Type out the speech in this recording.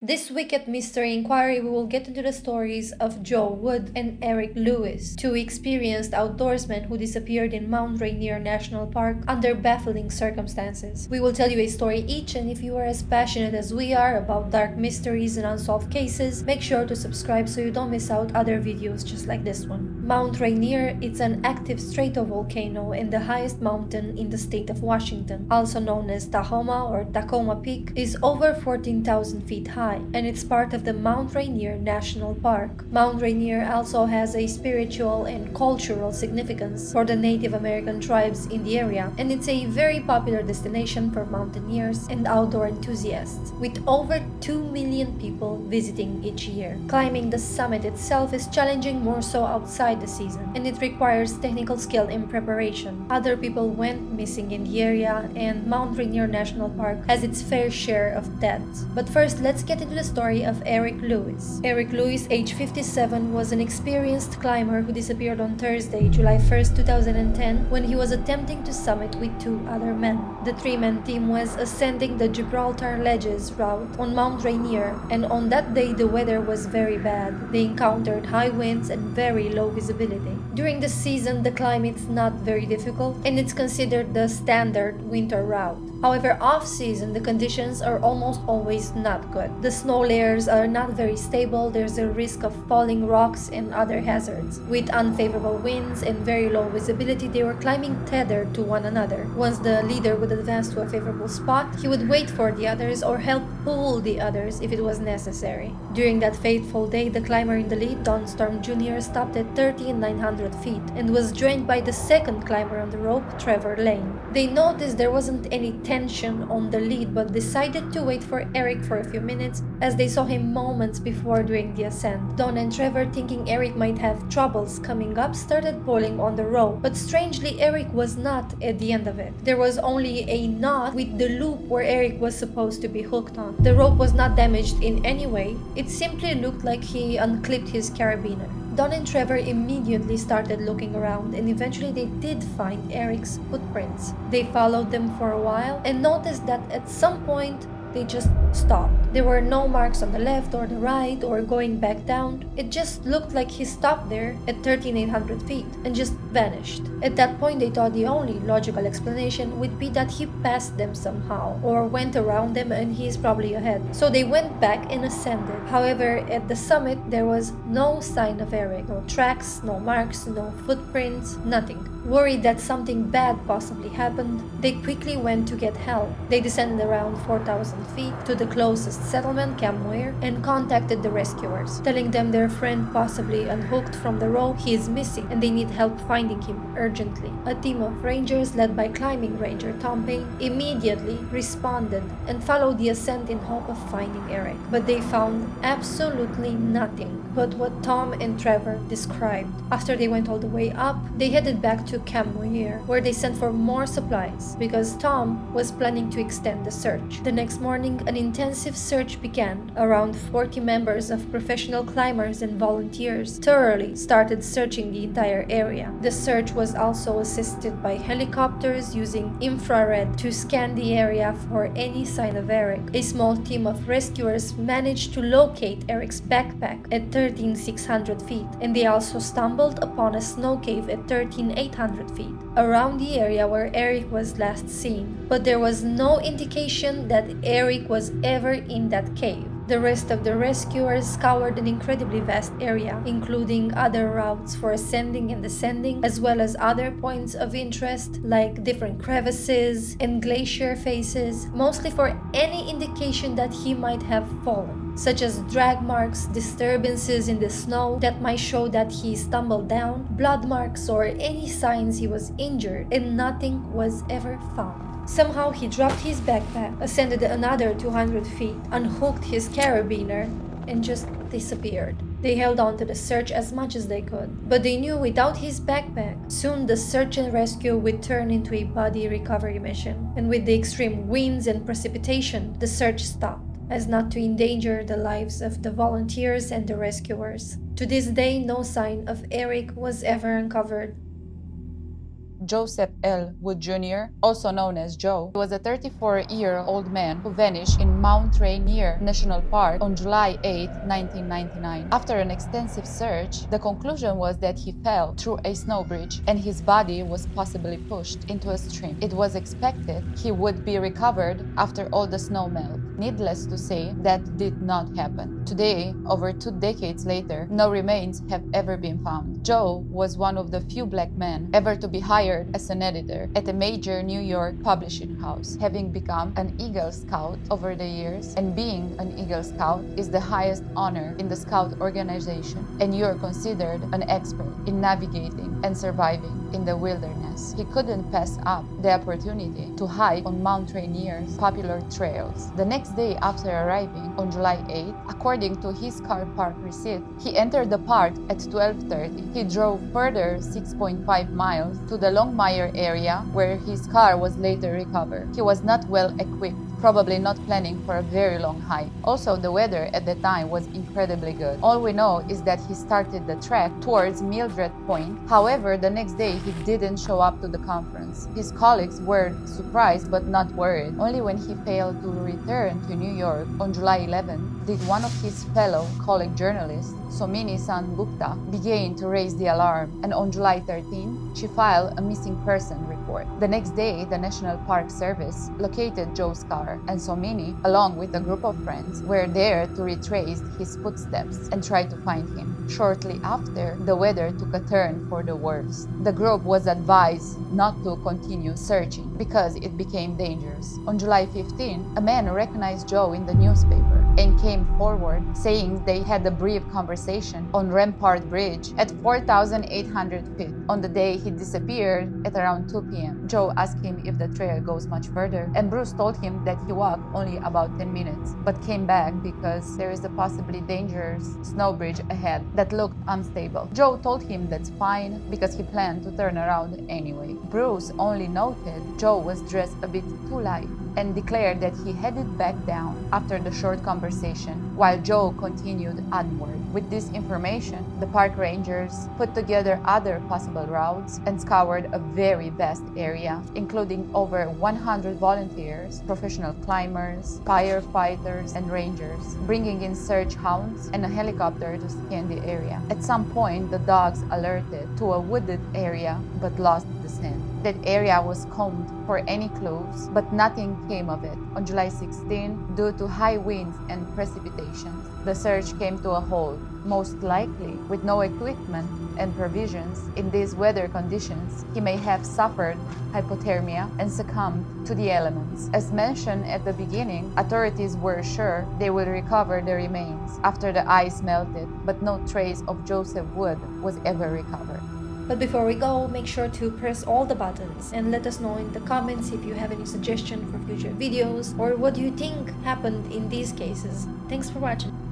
This week at Mystery Inquiry, we will get into the stories of Joe Wood and Eric Lewis, two experienced outdoorsmen who disappeared in Mount Rainier National Park under baffling circumstances. We will tell you a story each, and if you are as passionate as we are about dark mysteries and unsolved cases, make sure to subscribe so you don't miss out other videos just like this one. Mount Rainier is an active stratovolcano and the highest mountain in the state of Washington, also known as Tahoma or Tacoma Peak, is over 14,000 feet high, and it's part of the Mount Rainier National Park. Mount Rainier also has a spiritual and cultural significance for the Native American tribes in the area, and it's a very popular destination for mountaineers and outdoor enthusiasts, with over 2 million people visiting each year. Climbing the summit itself is challenging more so outside the season, and it requires technical skill and preparation. Other people went missing in the area, and Mount Rainier National Park has its fair share of deaths. But first, let's get into the story of Eric Lewis. Eric Lewis, age 57, was an experienced climber who disappeared on Thursday, July 1st, 2010, when he was attempting to summit with two other men. The three-man team was ascending the Gibraltar Ledges route on Mount Rainier, and on that day the weather was very bad. They encountered high winds and very low visibility. During the season, the climb is not very difficult, and it's considered the standard winter route. However, off-season, the conditions are almost always not good. The snow layers are not very stable, there's a risk of falling rocks and other hazards. With unfavorable winds and very low visibility, they were climbing tethered to one another. Once the leader would advance to a favorable spot, he would wait for the others or help pull the others if it was necessary. During that fateful day, the climber in the lead, Don Storm Jr., stopped at 13,900 feet and was joined by the second climber on the rope, Trevor Lane. They noticed there wasn't any tension on the lead, but decided to wait for Eric for a few minutes as they saw him moments before during the ascent. Don and Trevor, thinking Eric might have troubles coming up, started pulling on the rope, but strangely Eric was not at the end of it. There was only a knot with the loop where Eric was supposed to be hooked on. The rope was not damaged in any way, it simply looked like he unclipped his carabiner. Don and Trevor immediately started looking around, and eventually they did find Eric's footprints. They followed them for a while and noticed that at some point they just stopped. There were no marks on the left or the right or going back down. It just looked like he stopped there at 13,800 feet and just vanished. At that point, they thought the only logical explanation would be that he passed them somehow or went around them and he is probably ahead. So they went back and ascended. However, at the summit, there was no sign of Eric. No tracks, no marks, no footprints, nothing. Worried that something bad possibly happened, they quickly went to get help. They descended around 4,000 feet to the closest settlement, Camp Muir, and contacted the rescuers, telling them their friend possibly unhooked from the rope, he is missing, and they need help finding him urgently. A team of rangers led by climbing ranger Tom Payne immediately responded and followed the ascent in hope of finding Eric. But they found absolutely nothing but what Tom and Trevor described. After they went all the way up, they headed back to Camp Muir, where they sent for more supplies because Tom was planning to extend the search. The next morning, an intensive search began. Around 40 members of professional climbers and volunteers thoroughly started searching the entire area. The search was also assisted by helicopters using infrared to scan the area for any sign of Eric. A small team of rescuers managed to locate Eric's backpack at 13,600 feet, and they also stumbled upon a snow cave at 13,800 feet, around the area where Eric was last seen. But there was no indication that Eric was ever in that cave. The rest of the rescuers scoured an incredibly vast area, including other routes for ascending and descending, as well as other points of interest like different crevices and glacier faces, mostly for any indication that he might have fallen, such as drag marks, disturbances in the snow that might show that he stumbled down, blood marks, or any signs he was injured, and nothing was ever found. Somehow he dropped his backpack, ascended another 200 feet, unhooked his carabiner, and just disappeared. They held on to the search as much as they could, but they knew without his backpack, soon the search and rescue would turn into a body recovery mission. And with the extreme winds and precipitation, the search stopped, as not to endanger the lives of the volunteers and the rescuers. To this day, no sign of Eric was ever uncovered. Joseph L. Wood Jr., also known as Joe, was a 34-year-old man who vanished in Mount Rainier National Park on July 8, 1999. After an extensive search, the conclusion was that he fell through a snow bridge and his body was possibly pushed into a stream. It was expected he would be recovered after all the snow melted. Needless to say, that did not happen. Today, over 2 decades later, no remains have ever been found. Joe was one of the few black men ever to be hired as an editor at a major New York publishing house, having become an Eagle Scout over the years. And being an Eagle Scout is the highest honor in the Scout organization, and you are considered an expert in navigating and surviving in the wilderness. He couldn't pass up the opportunity to hike on Mount Rainier's popular trails. The next day after arriving on July 8, according to his car park receipt, he entered the park at 12:30. He drove further 6.5 miles to the Longmire area where his car was later recovered. He was not well equipped, probably not planning for a very long hike. Also, the weather at the time was incredibly good. All we know is that he started the trek towards Mildred Point. However, the next day he didn't show up to the conference. His colleagues were surprised but not worried. Only when he failed to return to New York on July 11 did one of his fellow colleague journalists, Somini Gupta, begin to raise the alarm, and on July 13, she filed a missing person report. The next day, the National Park Service located Joe's car, and Somini, along with a group of friends, were there to retrace his footsteps and try to find him. Shortly after, the weather took a turn for the worse. The group was advised not to continue searching because it became dangerous. On July 15, a man recognized Joe in the newspaper and came forward saying they had a brief conversation on Rampart Bridge at 4,800 feet on the day he disappeared at around 2 p.m. Joe asked him if the trail goes much further, and Bruce told him that he walked only about 10 minutes but came back because there is a possibly dangerous snow bridge ahead that looked unstable. Joe told him that's fine because he planned to turn around anyway. Bruce only noted Joe was dressed a bit too light and declared that he headed back down after the short conversation, while Joe continued onward. With this information, the park rangers put together other possible routes and scoured a very vast area, including over 100 volunteers, professional climbers, firefighters, and rangers, bringing in search hounds and a helicopter to scan the area. At some point, the dogs alerted to a wooded area but lost the scent. That area was combed for any clues, but nothing came of it. On July 16, due to high winds and precipitation, the search came to a halt, most likely with no equipment and provisions. In these weather conditions, he may have suffered hypothermia and succumbed to the elements. As mentioned at the beginning, authorities were sure they would recover the remains after the ice melted, but no trace of Joseph Wood was ever recovered. But before we go, make sure to press all the buttons and let us know in the comments if you have any suggestion for future videos or what you think happened in these cases. Thanks for watching.